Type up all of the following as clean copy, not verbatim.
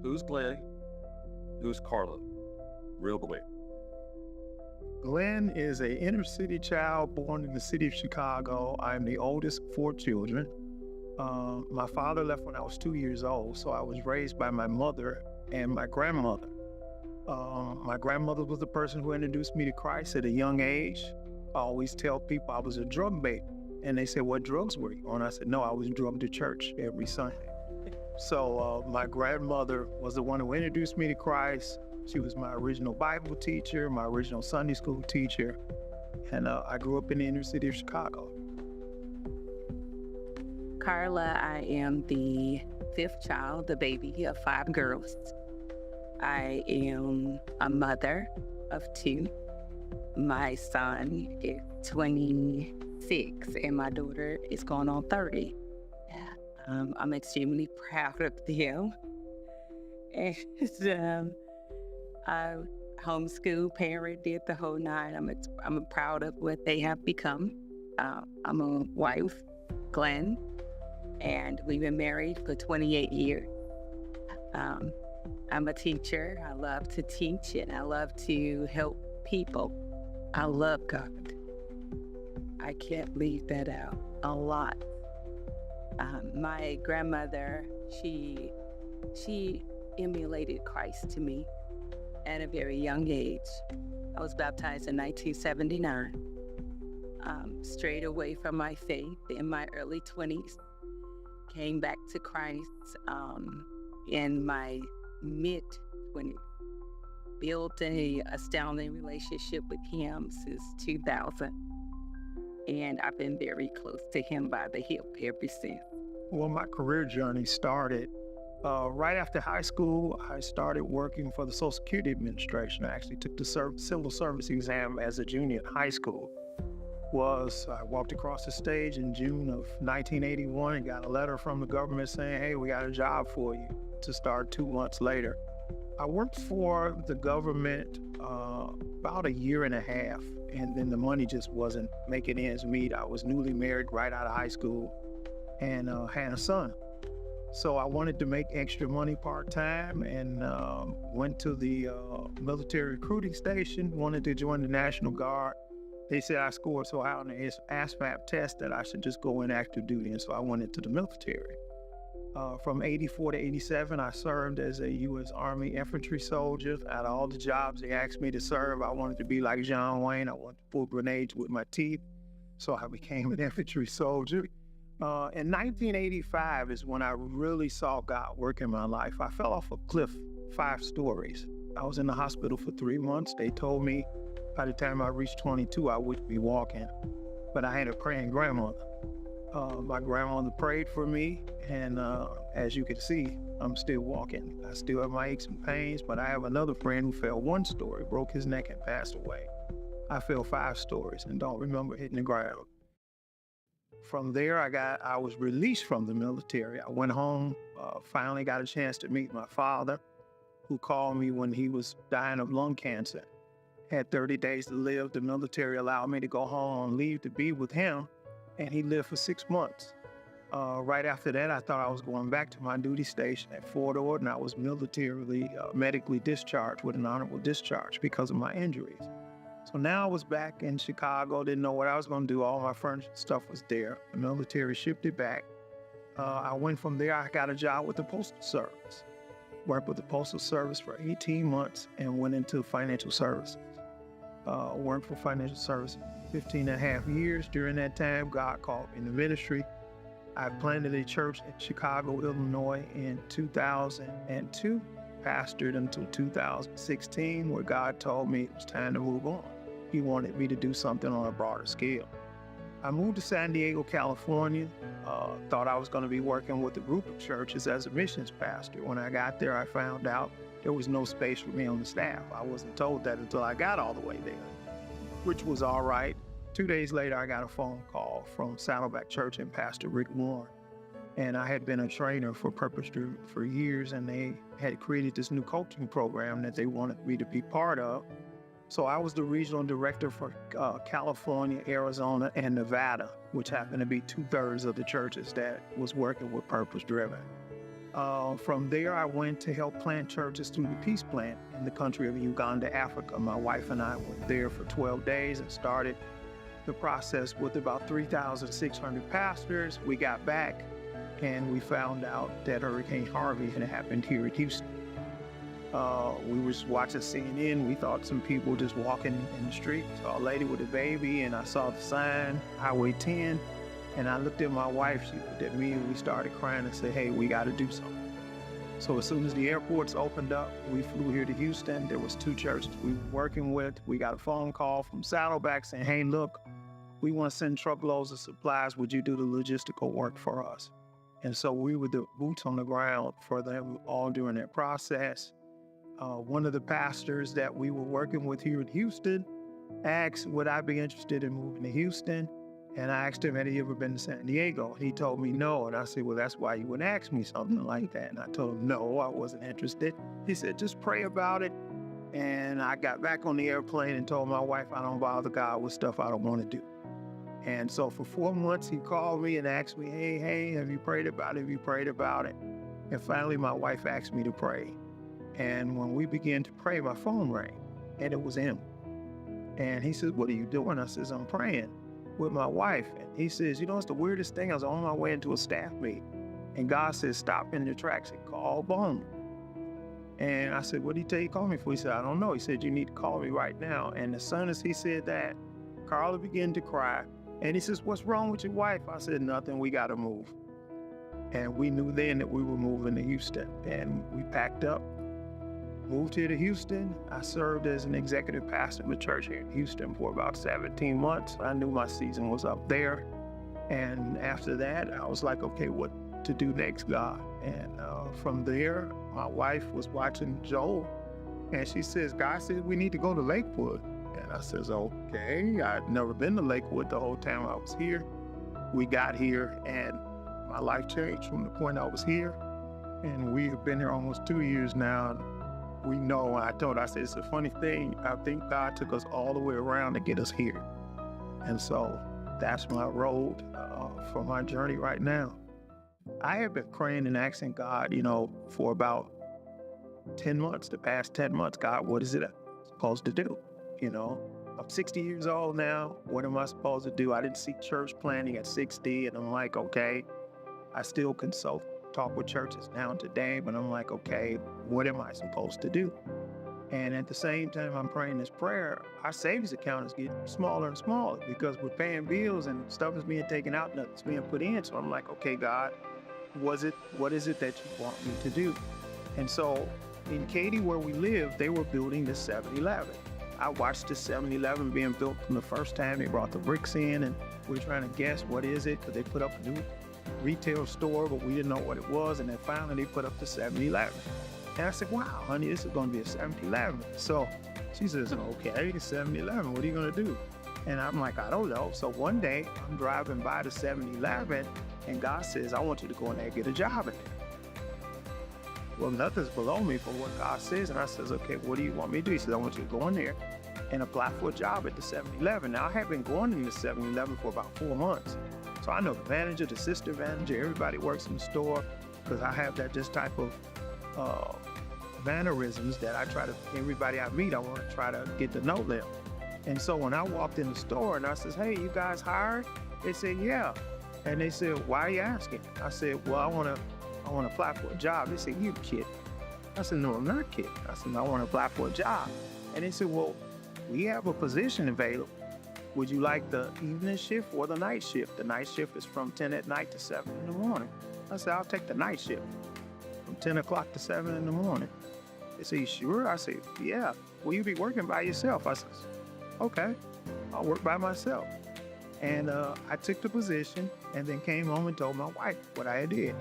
Who's Glenn? Who's Carla? Real quick. Glenn is a inner city child born in the city of Chicago. I'm the oldest of 4 children. My father left when I was 2 years old, so I was raised by my mother and my grandmother. My grandmother was the person who introduced me to Christ at a young age. I always tell people I was a drug baby, and they said, "What drugs were you on?" I said, "No, I was drugged to church every Sunday." So my grandmother was the one who introduced me to Christ. She was my original Bible teacher, my original Sunday school teacher, and I grew up in the inner city of Chicago. Carla, I am the fifth child, the baby of 5 girls. I am a mother of 2. My son is 26 and my daughter is going on 30. I'm extremely proud of them. And I homeschool, parent, did the whole nine. I'm proud of what they have become. I'm a wife, Glenn, and we've been married for 28 years. I'm a teacher. I love to teach and I love to help people. I love God. I can't leave that out a lot. My grandmother, she emulated Christ to me at a very young age. I was baptized in 1979. Strayed away from my faith in my early 20s. Came back to Christ in my mid-20s. Built a astounding relationship with him since 2000. And I've been very close to him by the hip ever since. Well, my career journey started right after high school. I started working for the Social Security Administration. I actually took the civil service exam as a junior in high school. I walked across the stage in June of 1981 and got a letter from the government saying, "Hey, we got a job for you," to start 2 months later. I worked for the government about a year and a half, and then the money just wasn't making ends meet. I was newly married right out of high school and had a son. So I wanted to make extra money part-time and went to the military recruiting station, wanted to join the National Guard. They said I scored so high on the ASVAB test that I should just go in active duty, and so I went into the military. From 84 to 87, I served as a U.S. Army infantry soldier. Out of all the jobs they asked me to serve, I wanted to be like John Wayne. I wanted to pull grenades with my teeth, so I became an infantry soldier. In 1985 is when I really saw God work in my life. I fell off a cliff 5 stories. I was in the hospital for 3 months. They told me by the time I reached 22, I wouldn't be walking, but I had a praying grandmother. My grandmother prayed for me, and as you can see, I'm still walking. I still have my aches and pains, but I have another friend who fell 1 story, broke his neck and passed away. I fell 5 stories and don't remember hitting the ground. From there, I was released from the military. I went home, finally got a chance to meet my father, who called me when he was dying of lung cancer. Had 30 days to live. The military allowed me to go home on leave to be with him, and he lived for 6 months. Right after that, I thought I was going back to my duty station at Fort Ord, and I was medically discharged with an honorable discharge because of my injuries. So now I was back in Chicago, didn't know what I was going to do. All my furniture stuff was there. The military shipped it back. I went from there, I got a job with the Postal Service. Worked with the Postal Service for 18 months and went into financial services. Worked for financial services 15 and a half years. During that time, God called me in the ministry. I planted a church in Chicago, Illinois in 2002, pastored until 2016, where God told me it was time to move on. He wanted me to do something on a broader scale. I moved to San Diego, California. Thought I was going to be working with a group of churches as a missions pastor. When I got there, I found out there was no space for me on the staff. I wasn't told that until I got all the way there, which was all right. 2 days later, I got a phone call from Saddleback Church and Pastor Rick Warren. And I had been a trainer for Purpose Driven for years, and they had created this new coaching program that they wanted me to be part of. So I was the regional director for California, Arizona, and Nevada, which happened to be 2/3 of the churches that was working with Purpose Driven. From there, I went to help plant churches through the Peace Plan in the country of Uganda, Africa. My wife and I went there for 12 days and started the process with about 3,600 pastors. We got back and we found out that Hurricane Harvey had happened here in Houston. We were just watching CNN. We thought some people just walking in the street. Saw a lady with a baby, and I saw the sign, Highway 10. And I looked at my wife, she looked at me, and we started crying and said, hey, we got to do something. So as soon as the airports opened up, we flew here to Houston. There was 2 churches we were working with. We got a phone call from Saddleback saying, hey, look, we want to send truckloads of supplies. Would you do the logistical work for us? And so we were the boots on the ground for them all during that process. One of the pastors that we were working with here in Houston asked, would I be interested in moving to Houston? And I asked him, had he ever been to San Diego? He told me no. And I said, well, that's why you would ask me something like that. And I told him, no, I wasn't interested. He said, just pray about it. And I got back on the airplane and told my wife, I don't bother God with stuff I don't want to do. And so for 4 months, he called me and asked me, hey, have you prayed about it? Have you prayed about it? And finally, my wife asked me to pray. And when we began to pray, my phone rang, and it was him. And he says, what are you doing? I says, I'm praying with my wife. And he says, you know, it's the weirdest thing. I was on my way into a staff meeting, and God says, stop in your tracks and call Bone. And I said, what did he tell you to call me for? He said, I don't know. He said, you need to call me right now. And as soon as he said that, Carla began to cry. And he says, what's wrong with your wife? I said, nothing, we got to move. And we knew then that we were moving to Houston. And we packed up, moved here to Houston. I served as an executive pastor of a church here in Houston for about 17 months. I knew my season was up there. And after that, I was like, okay, what to do next, God? And from there, my wife was watching Joel, and she says, God says we need to go to Lakewood. And I says, okay. I'd never been to Lakewood the whole time I was here. We got here, and my life changed from the point I was here. And we have been here almost 2 years now. We know, I told her, I said, it's a funny thing. I think God took us all the way around to get us here. And so that's my road for my journey right now. I have been praying and asking God, for about 10 months, the past 10 months, God, what is it I'm supposed to do? I'm 60 years old now. What am I supposed to do? I didn't see church planning at 60, and I'm like, okay, I still consult, talk with churches now and today, but I'm like, okay, what am I supposed to do? And at the same time I'm praying this prayer, our savings account is getting smaller and smaller because we're paying bills and stuff is being taken out, nothing's being put in. So I'm like, okay, God, what is it that you want me to do? And so in Katy, where we live, they were building the 7-Eleven. I watched the 7-Eleven being built from the first time they brought the bricks in, and we were trying to guess what is it, because they put up a new retail store, but we didn't know what it was. And then finally they put up the 7-Eleven. And I said, wow, honey, this is going to be a 7-Eleven. So she says, okay, 7-Eleven, what are you going to do? And I'm like, I don't know. So one day I'm driving by the 7-Eleven, and God says, I want you to go in there and get a job in there. Well, nothing's below me for what God says. And I says, okay, what do you want me to do? He says, I want you to go in there and apply for a job at the 7-Eleven. Now, I have been going in the 7-Eleven for about 4 months. So I know the manager, the assistant manager, everybody works in the store, because I have that just type of mannerisms that I try to, everybody I meet, I want to try to get to know them. And so when I walked in the store and I says, hey, you guys hired? They said, yeah. And they said, why are you asking? I said, well, I want to apply for a job. They said, you kidding? I said, no, I'm not kidding. I said, I want to apply for a job. And they said, well, we have a position available. Would you like the evening shift or the night shift? The night shift is from 10 at night to 7 in the morning. I said, I'll take the night shift from 10 o'clock to 7 in the morning. They said, you sure? I said, yeah. Will you be working by yourself? I said, okay, I'll work by myself. And I took the position and then came home and told my wife what I did.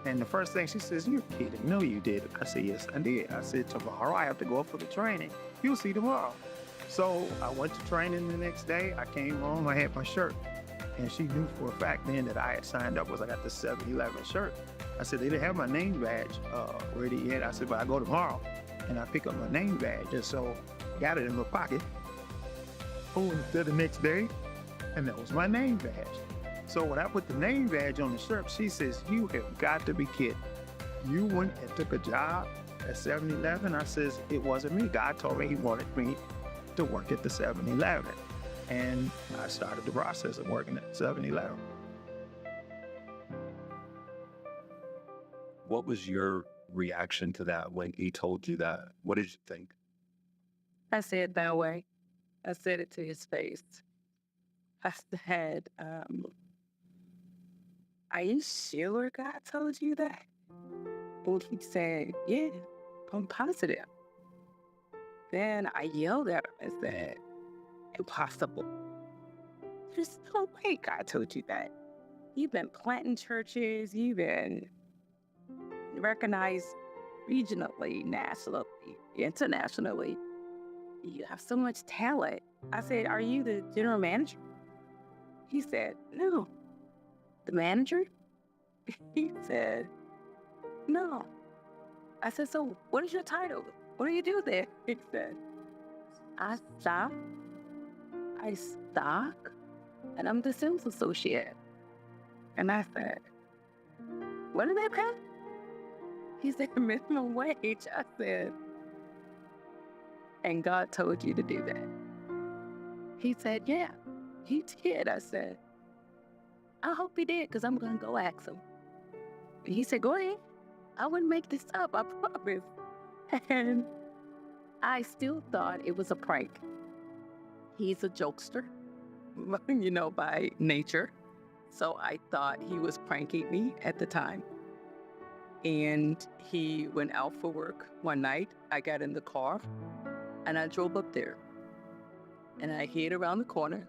And the first thing she says, you're kidding. No, you didn't. I said, yes, I did. I said, tomorrow I have to go up for the training. You'll see tomorrow. So I went to training the next day. I came home, I had my shirt. And she knew for a fact then that I had signed up because I got the 7-Eleven shirt. I said, they didn't have my name badge ready yet. I said, but I go tomorrow and I pick up my name badge. And so I got it in my pocket. Until the next day, and that was my name badge. So when I put the name badge on the shirt, she says, you have got to be kidding. you went and took a job at 7-Eleven? I says, it wasn't me. God told me he wanted me to work at the 7-Eleven. And I started the process of working at 7-Eleven. What was your reaction to that when he told you that? What did you think? I said that way. I said it to his face. I said, are you sure God told you that? And he said, yeah, I'm positive. Then I yelled at him and said, impossible. There's no way God told you that. You've been planting churches, you've been recognized regionally, nationally, internationally. You have so much talent. I said, are you the general manager? He said, no. The manager? He said, no. I said, so what is your title? What do you do there? He said, I stock, and I'm the sales associate. And I said, what do they pay? He said, minimum wage. I said, and God told you to do that? He said, yeah, he did. I said, I hope he did, because I'm going to go ask him. And he said, go ahead. I wouldn't make this up, I promise. And I still thought it was a prank. He's a jokester, by nature. So I thought he was pranking me at the time. And he went out for work one night. I got in the car and I drove up there. And I hid around the corner.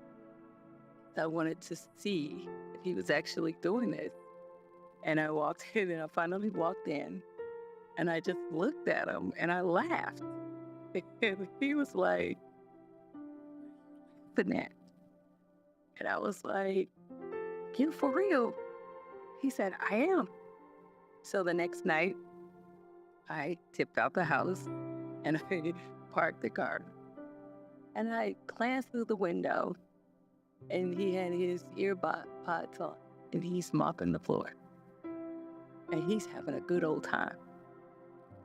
I wanted to see if he was actually doing this. And I walked in, and I finally walked in, and I just looked at him and I laughed. And he was like, laughing at? And I was like, you for real? He said, I am. So the next night, I tipped out the house and I parked the car. And I glanced through the window, and he had his earpods on, and he's mopping the floor. And he's having a good old time.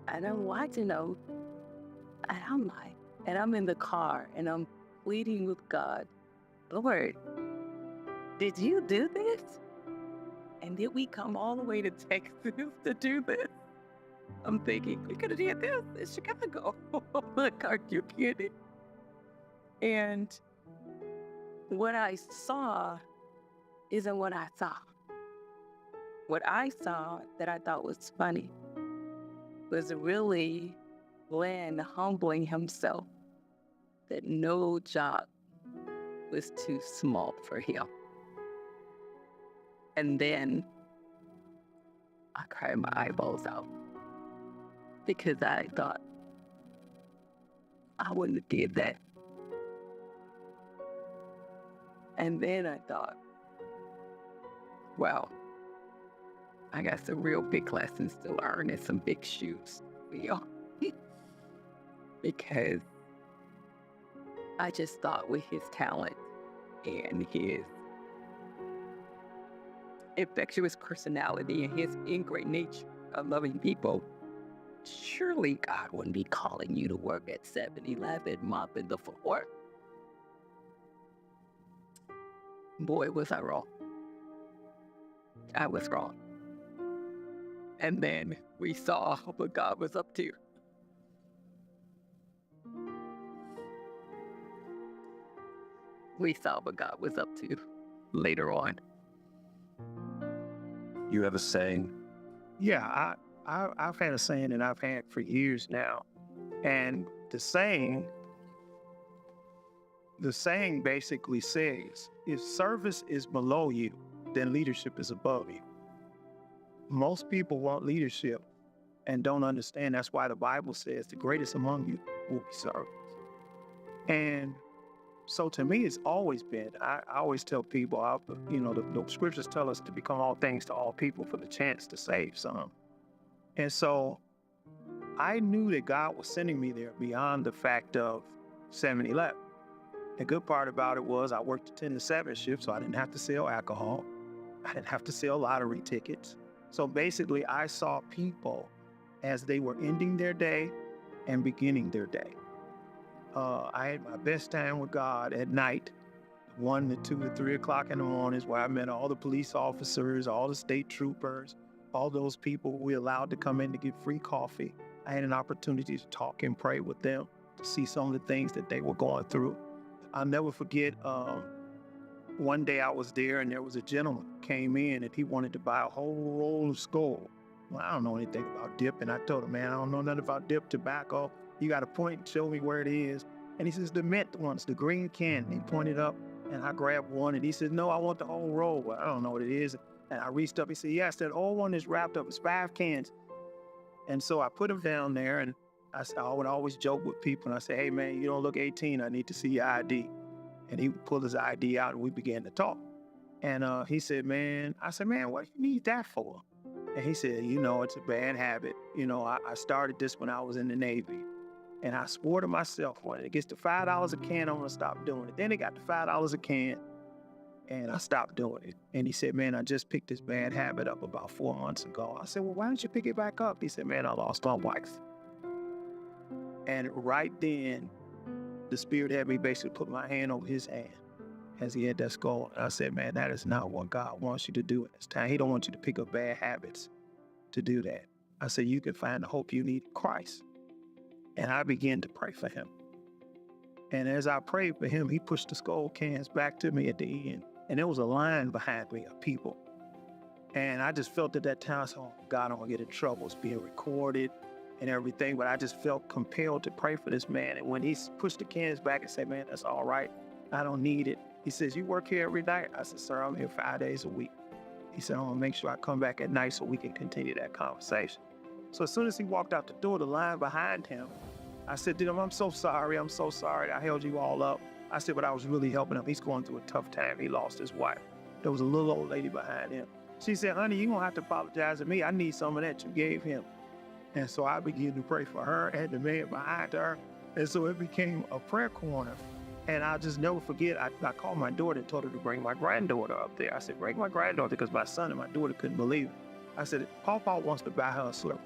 And I'm watching him, and I'm like, and I'm in the car, and I'm pleading with God, Lord, did you do this? And did we come all the way to Texas to do this? I'm thinking, we could have did this in Chicago. Like, are you kidding? And what I saw isn't what I saw. What I saw that I thought was funny was really Glenn humbling himself that no job was too small for him. And then I cried my eyeballs out because I thought I wouldn't have did that. And then I thought, wow, I got some real big lessons to learn and some big shoes to fill. Because I just thought with his talent and his infectious personality and his ingrained nature of loving people, surely God wouldn't be calling you to work at 7-Eleven mopping the floor. Boy, was I wrong. I was wrong. And then we saw what God was up to. We saw what God was up to later on. You have a saying? Yeah, I've had a saying that I've had for years now. And the saying basically says, if service is below you, then leadership is above you. Most people want leadership and don't understand. That's why the Bible says the greatest among you will be servants. And so to me, it's always been, I always tell people, the scriptures tell us to become all things to all people for the chance to save some. And so I knew that God was sending me there beyond the fact of 7-Eleven. The good part about it was I worked a 10 to 7 shift, so I didn't have to sell alcohol. I didn't have to sell lottery tickets. So basically, I saw people as they were ending their day and beginning their day. I had my best time with God at night, 1 to 2 to 3 o'clock in the mornings, where I met all the police officers, all the state troopers, all those people we allowed to come in to get free coffee. I had an opportunity to talk and pray with them, to see some of the things that they were going through. I'll never forget, one day I was there and there was a gentleman came in and he wanted to buy a whole roll of Skull. Well, I don't know anything about dip. And I told him, man, I don't know nothing about dip tobacco. You got to point and show me where it is. And he says, the mint ones, the green can. And he pointed up and I grabbed one and he said, no, I want the whole roll. Well, I don't know what it is. And I reached up, he said, yes, that old one is wrapped up. It's 5 cans. And so I put him down there and I would always joke with people and I say, hey man, you don't look 18. I need to see your ID. And he would pull his ID out and we began to talk. And he said, man, I said, man, what do you need that for? And he said, you know, it's a bad habit. You know, I started this when I was in the Navy. And I swore to myself, when it gets to $5 a can, I'm going to stop doing it. Then it got to $5 a can and I stopped doing it. And he said, man, I just picked this bad habit up about 4 months ago. I said, well, why don't you pick it back up? He said, man, I lost my wife. And right then, the Spirit had me basically put my hand over his hand as he had that skull. And I said, man, that is not what God wants you to do in this time. He don't want you to pick up bad habits to do that. I said, you can find the hope you need in Christ. And I began to pray for him. And as I prayed for him, he pushed the skull cans back to me at the end. And there was a line behind me of people. And I just felt at that time, so God, I don't want to get in trouble. It's being recorded and everything, but I just felt compelled to pray for this man. And when he pushed the cans back and said, man, that's all right, I don't need it. He says, you work here every night? I said, sir, I'm here 5 days a week. He said, I want to make sure I come back at night so we can continue that conversation. So as soon as he walked out the door, the line behind him, I said to him, I'm so sorry that I held you all up. I said, but I was really helping him. He's going through a tough time. He lost his wife. There was a little old lady behind him. She said, honey, you don't have to apologize to me. I need some of that you gave him. And so I began to pray for her and the man behind her. And so it became a prayer corner. And I'll just never forget, I called my daughter and told her to bring my granddaughter up there. I said, bring my granddaughter, because my son and my daughter couldn't believe it. I said, Pawpaw wants to buy her a Slurpee.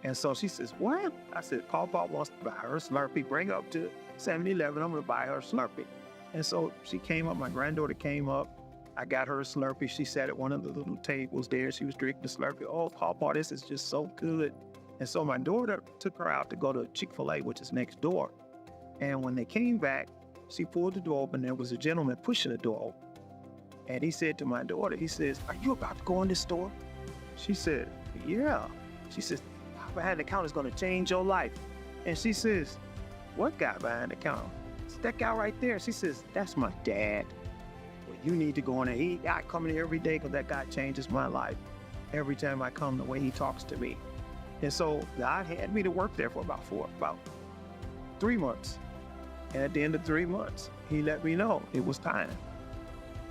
And so she says, what? I said, Pawpaw wants to buy her a Slurpee. Bring her up to 7-Eleven. I'm going to buy her a Slurpee. And so she came up, my granddaughter came up. I got her a Slurpee. She sat at one of the little tables there. She was drinking the Slurpee. Oh, Pawpaw, this is just so good. And so my daughter took her out to go to Chick-fil-A, which is next door. And when they came back, she pulled the door open. There was a gentleman pushing the door open. And he said to my daughter, he says, are you about to go in this store? She said, yeah. She says, behind the counter is going to change your life. And she says, what guy behind the counter? It's that guy right there. She says, that's my dad. Well, you need to go in there. I come in here every day because that guy changes my life. Every time I come, the way he talks to me. And so God had me to work there for about 3 months. And at the end of 3 months, he let me know it was time.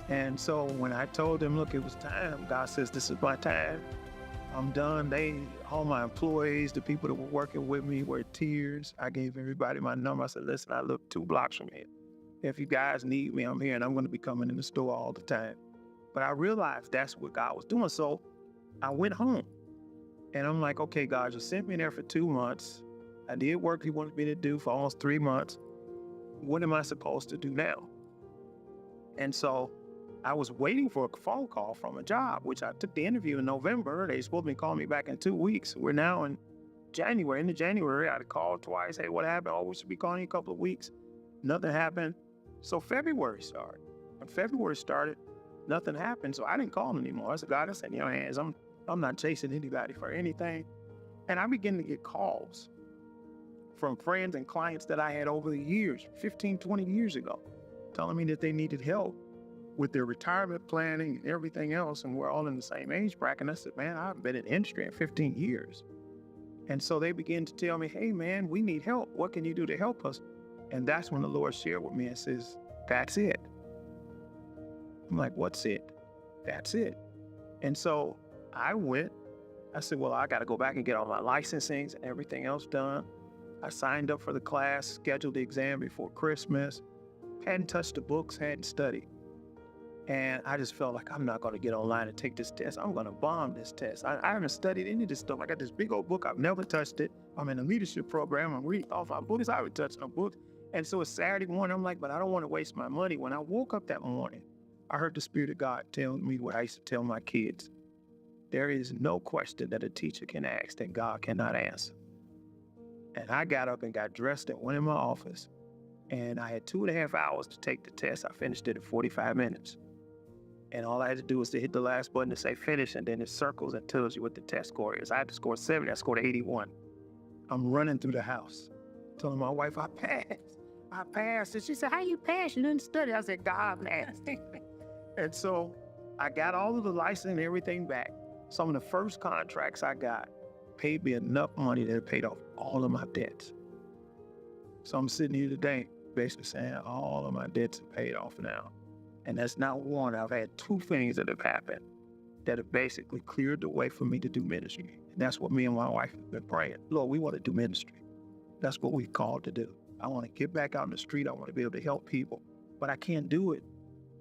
And so when I told him, look, it was time, God says, this is my time. I'm done. All my employees, the people that were working with me, were in tears. I gave everybody my number. I said, listen, I live 2 blocks from here. If you guys need me, I'm here, and I'm going to be coming in the store all the time. But I realized that's what God was doing. So I went home. And I'm like, okay, God, you sent me there for 2 months. I did work you wanted me to do for almost 3 months. What am I supposed to do now? And so I was waiting for a phone call from a job, which I took the interview in November. They supposed to call me back in 2 weeks. We're now in January. In January, I had called twice. Hey, what happened? Oh, we should be calling you in a couple of weeks. Nothing happened. So February started. When February started, nothing happened. So I didn't call him anymore. I said, God, it's in your hands. I'm not chasing anybody for anything. And I began to get calls from friends and clients that I had over the years, 15, 20 years ago, telling me that they needed help with their retirement planning and everything else. And we're all in the same age bracket. And I said, man, I've been in the industry in 15 years. And so they began to tell me, hey, man, we need help. What can you do to help us? And that's when the Lord shared with me and says, that's it. I'm like, what's it? That's it. And so I said, well, I got to go back and get all my licensings and everything else done. I signed up for the class, scheduled the exam before Christmas, hadn't touched the books, hadn't studied. And I just felt like I'm not going to get online and take this test. I'm going to bomb this test. I haven't studied any of this stuff. I got this big old book. I've never touched it. I'm in a leadership program. I'm reading off my books. I haven't touched no books. And so it's Saturday morning. I'm like, but I don't want to waste my money. When I woke up that morning, I heard the Spirit of God tell me what I used to tell my kids. There is no question that a teacher can ask that God cannot answer. And I got up and got dressed and went in my office. And I had 2.5 hours to take the test. I finished it in 45 minutes. And all I had to do was to hit the last button to say finish, and then it circles and tells you what the test score is. I had to score 70. I scored 81. I'm running through the house, telling my wife, I passed. I passed. And she said, how you passed? You didn't study. I said, God passed. And so I got all of the license and everything back. Some of the first contracts I got paid me enough money that it paid off all of my debts. So I'm sitting here today basically saying all of my debts are paid off now. And that's not one. I've had two things that have happened that have basically cleared the way for me to do ministry. And that's what me and my wife have been praying. Lord, we want to do ministry. That's what we're called to do. I want to get back out in the street. I want to be able to help people. But I can't do it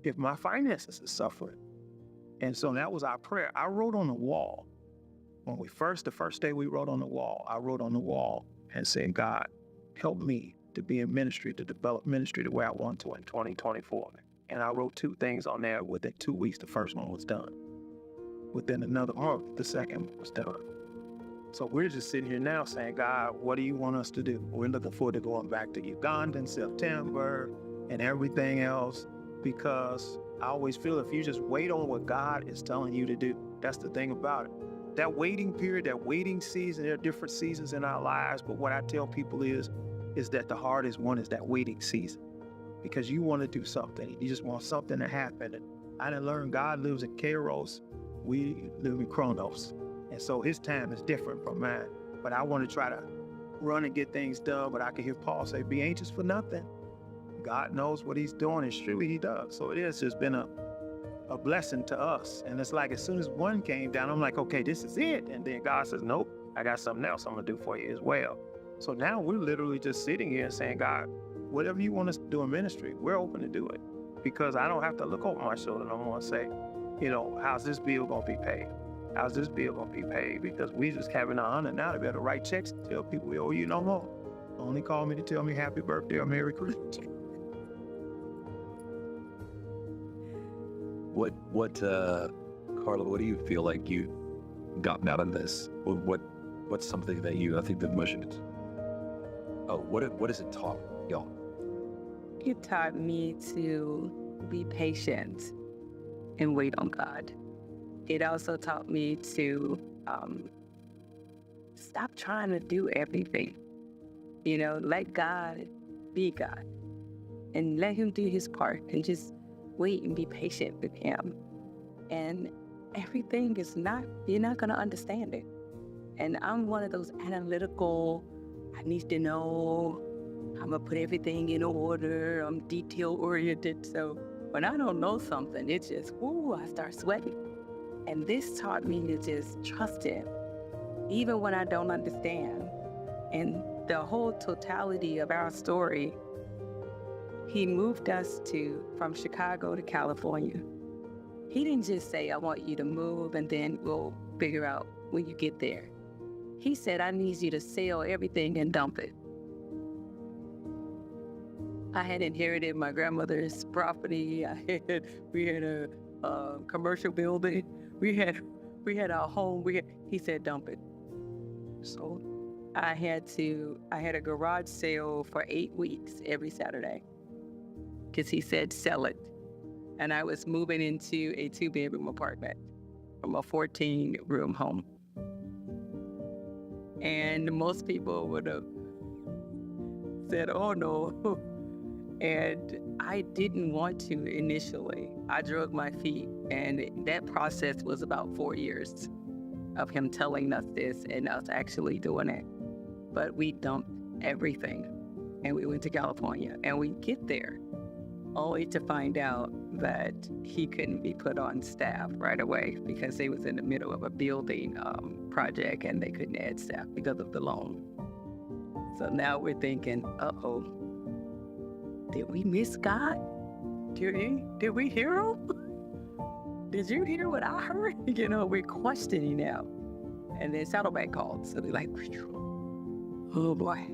if my finances are suffering. And so that was our prayer. I wrote on the wall. When the first day we wrote on the wall, I wrote on the wall and said, God, help me to be in ministry, to develop ministry the way I want to in 2024. And I wrote 2 things on there. Within 2 weeks, the first one was done. Within another month, the second one was done. So we're just sitting here now saying, God, what do you want us to do? We're looking forward to going back to Uganda in September and everything else, because I always feel if you just wait on what God is telling you to do, that's the thing about it. That waiting period, that waiting season, there are different seasons in our lives, but what I tell people is that the hardest one is that waiting season. Because you want to do something. You just want something to happen. And I didn't learn God lives in Kairos. We live in Chronos. And so his time is different from mine. But I want to try to run and get things done. But I can hear Paul say, be anxious for nothing. God knows what he's doing, and surely he does. So it has just been a blessing to us. And it's like as soon as one came down, I'm like, okay, this is it. And then God says, nope, I got something else I'm going to do for you as well. So now we're literally just sitting here and saying, God, whatever you want us to do in ministry, we're open to do it, because I don't have to look over my shoulder no more and say, how's this bill going to be paid? How's this bill going to be paid? Because we just having the honor now to be able to write checks and tell people we owe you no more. Only call me to tell me happy birthday or Merry Christmas. Carla, what do you feel like you gotten out of this? What's something that I think the mission is? What has it taught y'all? It taught me to be patient and wait on God. It also taught me to stop trying to do everything. Let God be God and let him do his part, and just wait and be patient with him. And everything is you're not going to understand it. And I'm one of those analytical, I need to know, I'm going to put everything in order, I'm detail-oriented. So when I don't know something, it's just, I start sweating. And this taught me to just trust him, even when I don't understand. And the whole totality of our story, he moved us from Chicago to California. He didn't just say, I want you to move and then we'll figure out when you get there. He said, I need you to sell everything and dump it. I had inherited my grandmother's property. We had a commercial building. We had our home. He said, dump it. So I had a garage sale for 8 weeks every Saturday, because he said, sell it. And I was moving into a 2-bedroom apartment from a 14-room home. And most people would have said, oh no. And I didn't want to initially. I drug my feet, and that process was about 4 years of him telling us this and us actually doing it. But we dumped everything, and we went to California, and we get there only to find out that he couldn't be put on staff right away because he was in the middle of a building project, and they couldn't add staff because of the loan. So now we're thinking, uh-oh, did we miss God? Did we hear him? did you hear what I heard? We're questioning now. And then Saddleback called. So we're like, oh boy.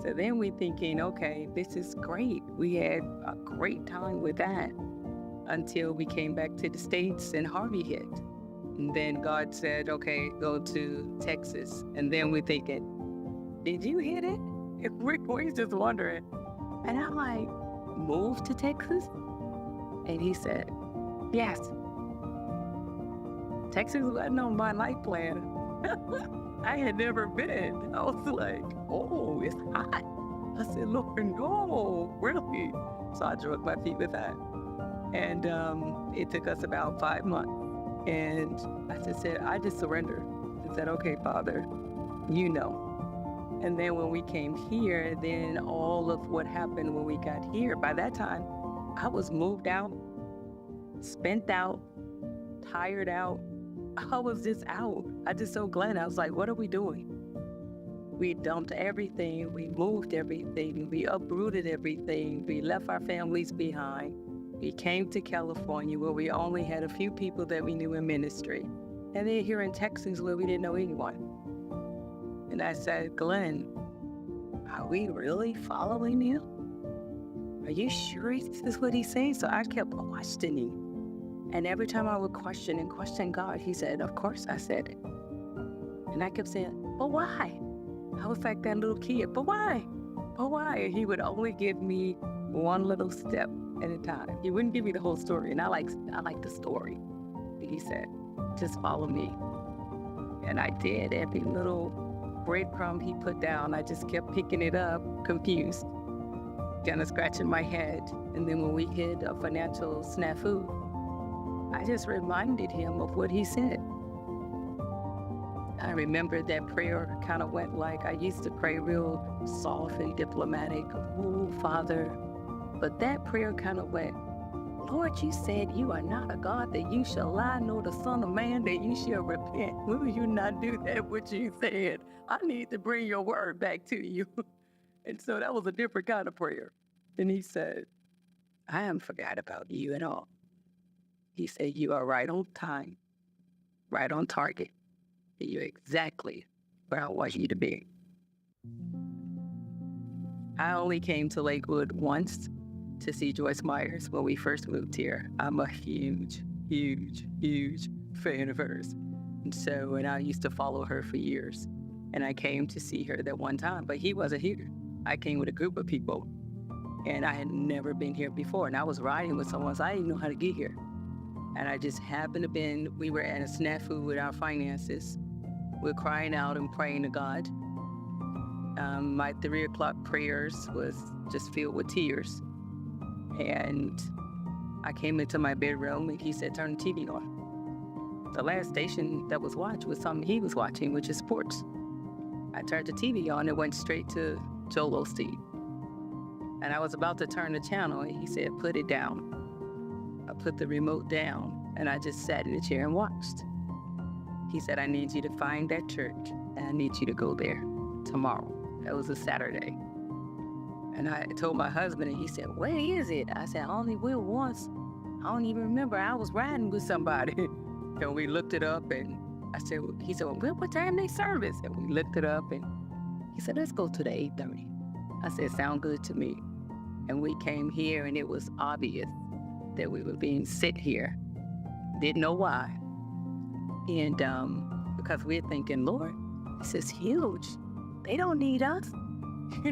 So then we're thinking, okay, this is great. We had a great time with that until we came back to the States and Harvey hit. And then God said, okay, go to Texas. And then we're thinking, did you hit it? We're just wondering. And I'm like, move to Texas? And he said, yes. Texas wasn't on my life plan. I had never been. I was like, oh, it's hot. I said, Lord, no, really? So I drug my feet with that. And it took us about 5 months. And I just said, I just surrendered and said, okay, Father, you know. And then when we came here, then all of what happened when we got here, by that time, I was moved out, spent out, tired out. I was just out. I just so glad. I was like, what are we doing? We dumped everything. We moved everything. We uprooted everything. We left our families behind. We came to California where we only had a few people that we knew in ministry. And then here in Texas where we didn't know anyone. And I said, Glenn, are we really following him? Are you sure this is what he's saying? So I kept questioning. And every time I would question and question God, he said, of course I said it. And I kept saying, but why? I was like that little kid, but why? But why? And he would only give me one little step at a time. He wouldn't give me the whole story. And I like the story. He said, just follow me. And I did. Every little breadcrumb he put down, I just kept picking it up, confused, kind of scratching my head. And then when we hit a financial snafu, I just reminded him of what he said. I remember that prayer kind of went like, I used to pray real soft and diplomatic, oh, Father. But that prayer kind of went, Lord, you said you are not a God that you shall lie, nor the Son of Man that you shall repent. Will you not do that what you said? I need to bring your word back to you. And so that was a different kind of prayer. And he said, I haven't forgot about you at all. He said, you are right on time, right on target. You're exactly where I want you to be. I only came to Lakewood once to see Joyce Myers when we first moved here. I'm a huge, huge, huge fan of hers. And I used to follow her for years. And I came to see her that one time, but he wasn't here. I came with a group of people, and I had never been here before. And I was riding with someone, so I didn't know how to get here. And I just happened to we were at a snafu with our finances. We're crying out and praying to God. My 3 o'clock prayers was just filled with tears. And I came into my bedroom and he said, turn the TV on. The last station that was watched was something he was watching, which is sports. I turned the TV on and went straight to Joel Osteen. And I was about to turn the channel and he said, put it down. I put the remote down and I just sat in the chair and watched. He said, I need you to find that church and I need you to go there tomorrow. That was a Saturday. And I told my husband and he said, where is it? I said, I only went once. I don't even remember. I was riding with somebody. And we looked it up and he said, well, what time they service? And we looked it up and he said, let's go to the 8:30. I said, sound good to me. And we came here and it was obvious that we were being sent here. Didn't know why. And because we're thinking, Lord, this is huge. They don't need us. We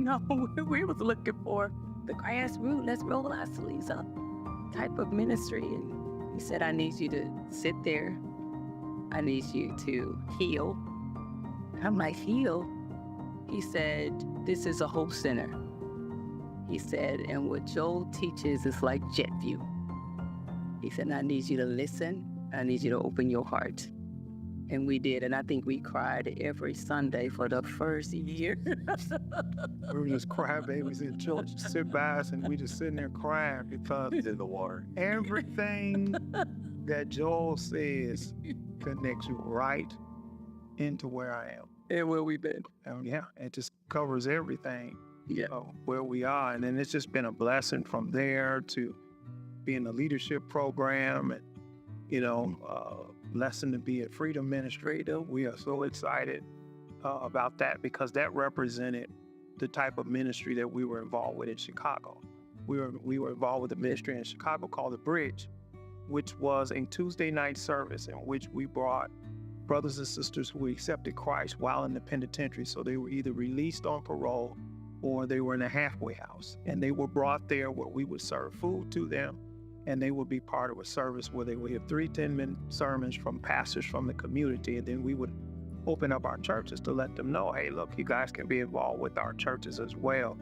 was looking for the grassroots, let's roll our sleeves up type of ministry. And he said, I need you to sit there. I need you to heal. I'm like, heal? He said, this is a hope center. He said, and what Joel teaches is like jet view. He said, I need you to listen. I need you to open your heart. And we did. And I think we cried every Sunday for the first year. We were just crybabies in church, sit by us, and we just sitting there crying because He's in the water. everything that Joel says connects you right into where I am. And where we've been. Yeah, it just covers everything. Yeah. Where we are. And then it's just been a blessing from there to be in the leadership program and Lesson to Be at Freedom Ministry. We are so excited about that because that represented the type of ministry that we were involved with in Chicago. We were involved with a ministry in Chicago called The Bridge, which was a Tuesday night service in which we brought brothers and sisters who accepted Christ while in the penitentiary. So they were either released on parole or they were in a halfway house. And they were brought there where we would serve food to them, and they would be part of a service where they would hear 3 10-minute sermons from pastors from the community. And then we would open up our churches to let them know, hey, look, you guys can be involved with our churches as well.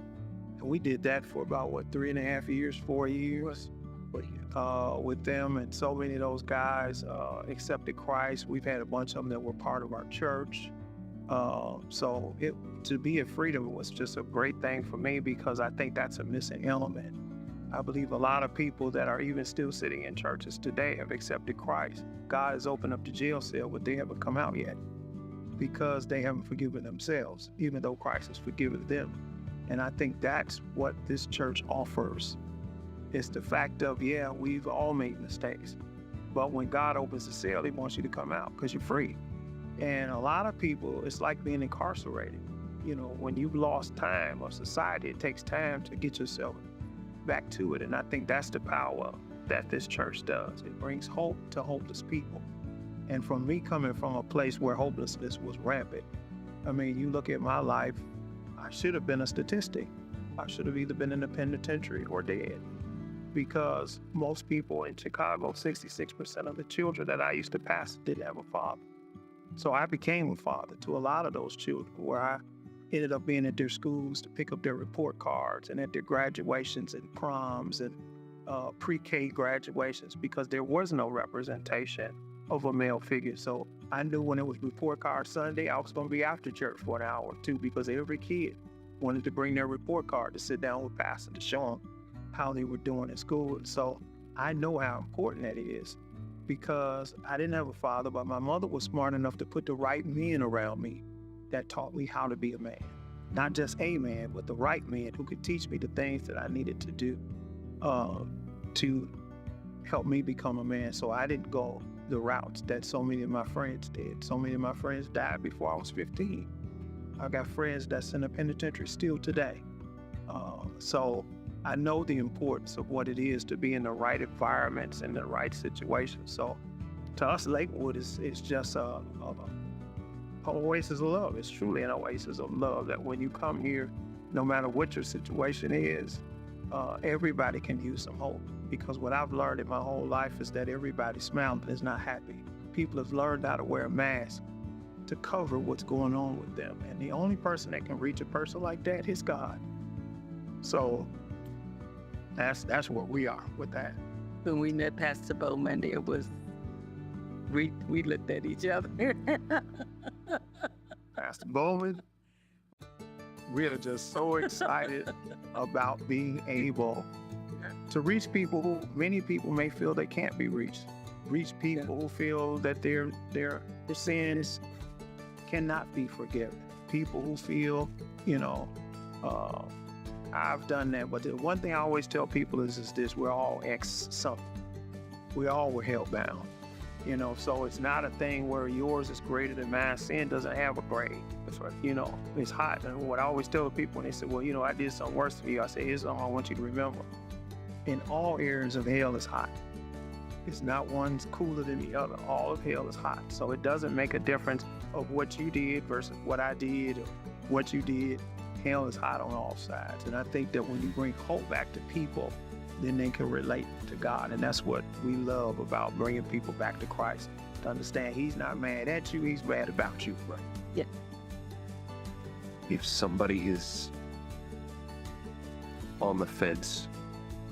And we did that for about, 3.5 years, 4 years with them. And so many of those guys accepted Christ. We've had a bunch of them that were part of our church. So to be at Freedom was just a great thing for me because I think that's a missing element. I believe a lot of people that are even still sitting in churches today have accepted Christ. God has opened up the jail cell, but they haven't come out yet because they haven't forgiven themselves, even though Christ has forgiven them. And I think that's what this church offers. It's the fact of, we've all made mistakes, but when God opens the cell, he wants you to come out because you're free. And a lot of people, it's like being incarcerated. When you've lost time of society, it takes time to get yourself back to it. And I think that's the power that this church does. It brings hope to hopeless people. And from me coming from a place where hopelessness was rampant, you look at my life, I should have been a statistic. I should have either been in the penitentiary or dead. Because most people in Chicago, 66% of the children that I used to pastor didn't have a father. So I became a father to a lot of those children, where I ended up being at their schools to pick up their report cards and at their graduations and proms and pre-K graduations, because there was no representation of a male figure. So I knew when it was report card Sunday, I was going to be after church for an hour or two, because every kid wanted to bring their report card to sit down with pastor to show them how they were doing in school. And so I know how important that is, because I didn't have a father, but my mother was smart enough to put the right men around me that taught me how to be a man. Not just a man, but the right man who could teach me the things that I needed to do to help me become a man. So I didn't go the routes that so many of my friends did. So many of my friends died before I was 15. I got friends that's in the penitentiary still today. So I know the importance of what it is to be in the right environments and the right situations. So to us, Lakewood is just a oasis of love. It's truly an oasis of love, that when you come here, no matter what your situation is, everybody can use some hope. Because what I've learned in my whole life is that everybody smiling is not happy. People have learned how to wear a mask to cover what's going on with them. And the only person that can reach a person like that is God. So that's where we are with that. When we met Pastor Bowman, it was, we looked at each other. Pastor Bowman, we are just so excited about being able to reach people who many people may feel they can't be reached. Reach people who feel that their sins cannot be forgiven. People who feel, I've done that. But the one thing I always tell people is this: we're all ex-something. We all were held bound. So it's not a thing where yours is greater than mine. Sin doesn't have a grade. That's right. It's hot. And what I always tell people when they say, well, I did something worse for you, I say, here's something I want you to remember. In all areas of hell is hot. It's not one's cooler than the other. All of hell is hot. So it doesn't make a difference of what you did versus what I did or what you did. Hell is hot on all sides. And I think that when you bring hope back to people, then they can relate to God. And that's what we love about bringing people back to Christ, to understand he's not mad at you, he's mad about you. Right? Yeah. If somebody is on the fence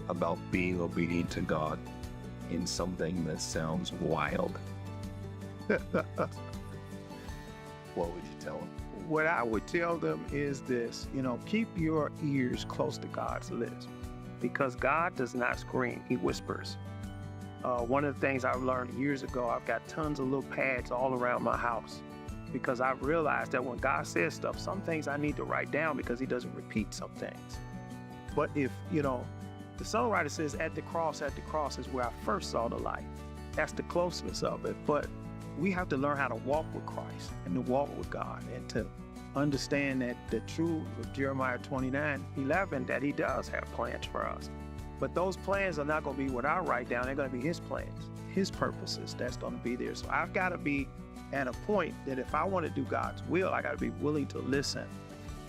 about being obedient to God in something that sounds wild, what would you tell them? What I would tell them is this, keep your ears close to God's lips, because God does not scream, he whispers. One of the things I've learned years ago, I've got tons of little pads all around my house, because I've realized that when God says stuff, some things I need to write down because he doesn't repeat some things. But if, the songwriter says, at the cross is where I first saw the light. That's the closeness of it. But we have to learn how to walk with Christ and to walk with God and to understand that the truth of Jeremiah 29:11, that he does have plans for us. But those plans are not going to be what I write down. They're going to be his plans, his purposes that's going to be there. So I've got to be at a point that if I want to do God's will, I got to be willing to listen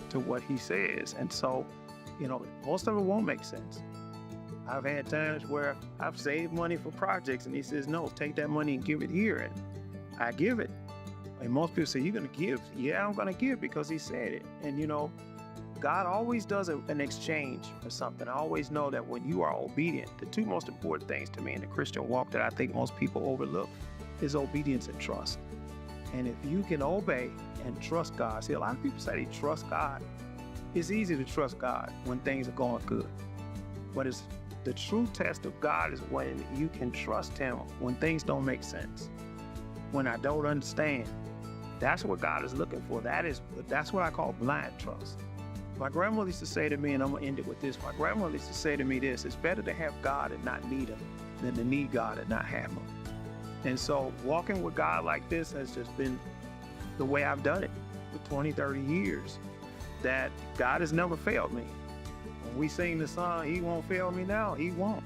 to what he says. And so, most of it won't make sense. I've had times where I've saved money for projects and he says, no, take that money and give it here. And I give it. And most people say, you're going to give? Yeah, I'm going to give because he said it. And God always does an exchange for something. I always know that when you are obedient, the two most important things to me in the Christian walk that I think most people overlook is obedience and trust. And if you can obey and trust God, see, a lot of people say they trust God. It's easy to trust God when things are going good. But the true test of God is when you can trust him when things don't make sense, when I don't understand. That's what God is looking for. That's what I call blind trust. My grandmother used to say to me, and I'm going to end it with this. My grandmother used to say to me this: it's better to have God and not need him than to need God and not have him. And so walking with God like this has just been the way I've done it for 20, 30 years, that God has never failed me. When we sing the song, he won't fail me now, he won't.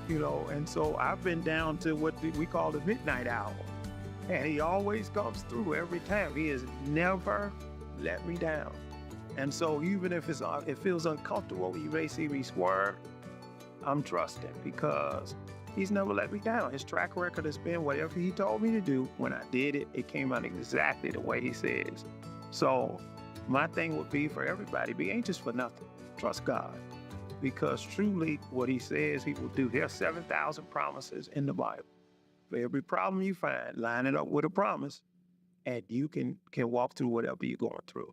And so I've been down to what we call the midnight hour. And he always comes through every time. He has never let me down. And so even if it feels uncomfortable, you may see me swerve, I'm trusting because he's never let me down. His track record has been whatever he told me to do. When I did it, it came out exactly the way he says. So my thing would be for everybody, be anxious for nothing. Trust God, because truly what he says he will do. There are 7,000 promises in the Bible. For every problem you find, line it up with a promise, and you can walk through whatever you're going through.